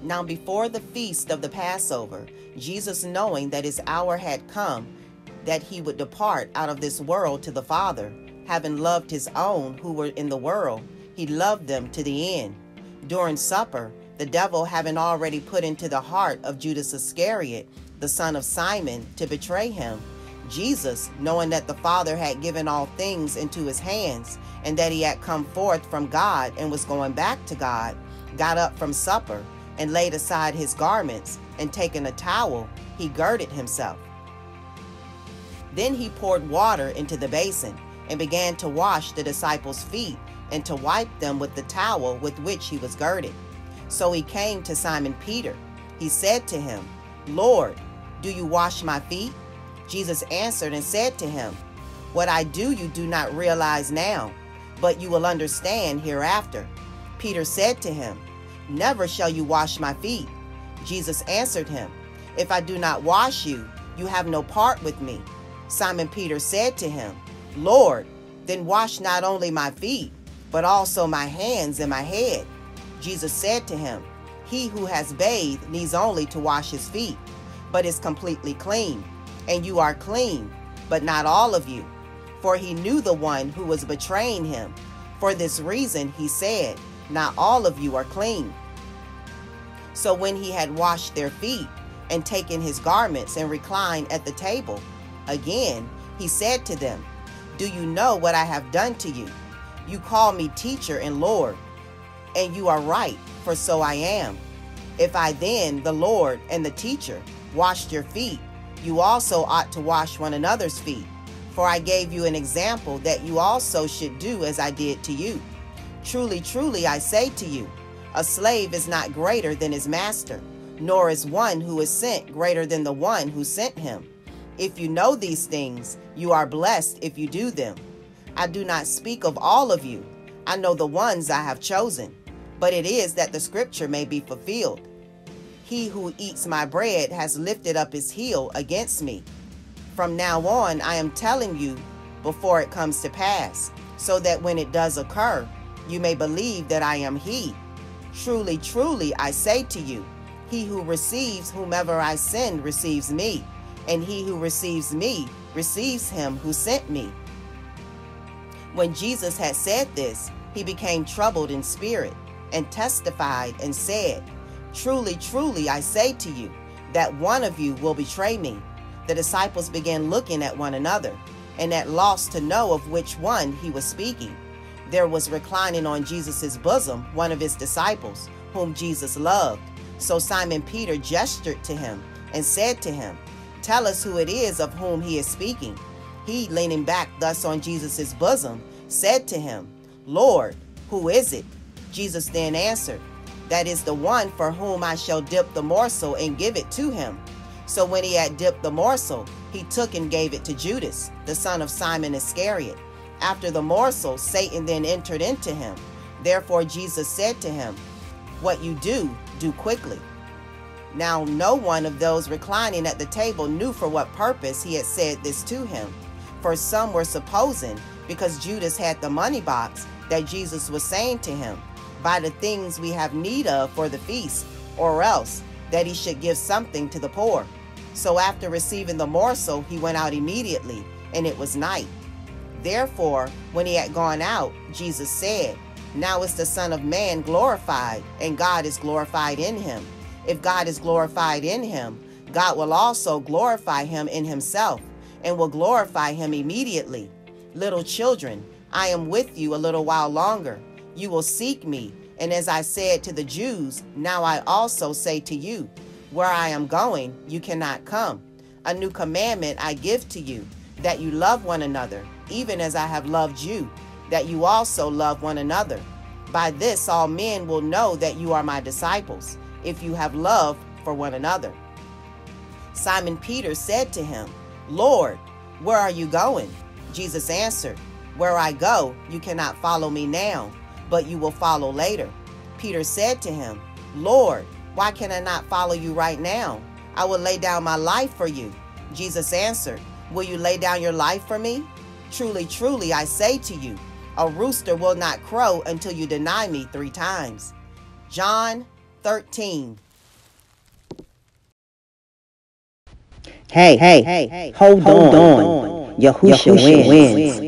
Now before the feast of the Passover, Jesus, knowing that his hour had come, that he would depart out of this world to the Father, having loved his own who were in the world, he loved them to the end. During supper, the devil having already put into the heart of Judas Iscariot, the son of Simon, to betray him, Jesus, knowing that the Father had given all things into his hands, and that he had come forth from God and was going back to God, got up from supper, and laid aside his garments, and taking a towel, he girded himself. Then he poured water into the basin, and began to wash the disciples' feet, and to wipe them with the towel with which he was girded. So he came to Simon Peter. He said to him, Lord, do you wash my feet? Jesus answered and said to him, What I do you do not realize now, but you will understand hereafter. Peter said to him, Never shall you wash my feet. Jesus answered him, If I do not wash you, you have no part with me. Simon Peter said to him, Lord, then wash not only my feet, but also my hands and my head. Jesus said to him, He who has bathed needs only to wash his feet, but is completely clean. And you are clean, but not all of you. For he knew the one who was betraying him. For this reason he said, Not all of you are clean. So when he had washed their feet, and taken his garments, and reclined at the table, again he said to them, Do you know what I have done to you? You call me teacher and Lord, and you are right, for so I am. If I then, the Lord and the teacher, washed your feet, you also ought to wash one another's feet. For I gave you an example that you also should do as I did to you. Truly, truly, I say to you, a slave is not greater than his master, nor is one who is sent greater than the one who sent him. If you know these things, you are blessed if you do them. I do not speak of all of you. I know the ones I have chosen, but it is that the scripture may be fulfilled. He who eats my bread has lifted up his heel against me. From now on, I am telling you before it comes to pass, so that when it does occur, you may believe that I am he. Truly, truly, I say to you, he who receives whomever I send receives me, and he who receives me receives him who sent me. When Jesus had said this, he became troubled in spirit, and testified and said, Truly, truly, I say to you, that one of you will betray me. The disciples began looking at one another, and at loss to know of which one he was speaking. There was reclining on Jesus' bosom one of his disciples, whom Jesus loved. So Simon Peter gestured to him, and said to him, Tell us who it is of whom he is speaking. He, leaning back thus on Jesus' bosom, said to him, Lord, who is it? Jesus then answered, That is the one for whom I shall dip the morsel and give it to him. So when he had dipped the morsel, he took and gave it to Judas, the son of Simon Iscariot. After the morsel, Satan then entered into him. Therefore Jesus said to him, What you do, do quickly. Now no one of those reclining at the table knew for what purpose he had said this to him. For some were supposing, because Judas had the money box, that Jesus was saying to him, Buy the things we have need of for the feast, or else that he should give something to the poor. So after receiving the morsel, he went out immediately, and it was night. Therefore, when he had gone out, Jesus said, Now is the Son of Man glorified, and God is glorified in him. If God is glorified in him, God will also glorify him in himself, and will glorify him immediately. Little children, I am with you a little while longer. You will seek me, and as I said to the Jews, now I also say to you, where I am going, you cannot come. A new commandment I give to you, that you love one another, even as I have loved you, that you also love one another. By this all men will know that you are my disciples, if you have love for one another. Simon Peter said to him, Lord, where are you going? Jesus answered, Where I go, you cannot follow me now, but you will follow later. Peter said to him, Lord, why can I not follow you right now? I will lay down my life for you. Jesus answered, Will you lay down your life for me? Truly, truly, I say to you, a rooster will not crow until you deny me 3 times. John 13, Hey, hold on. Yahusha wins.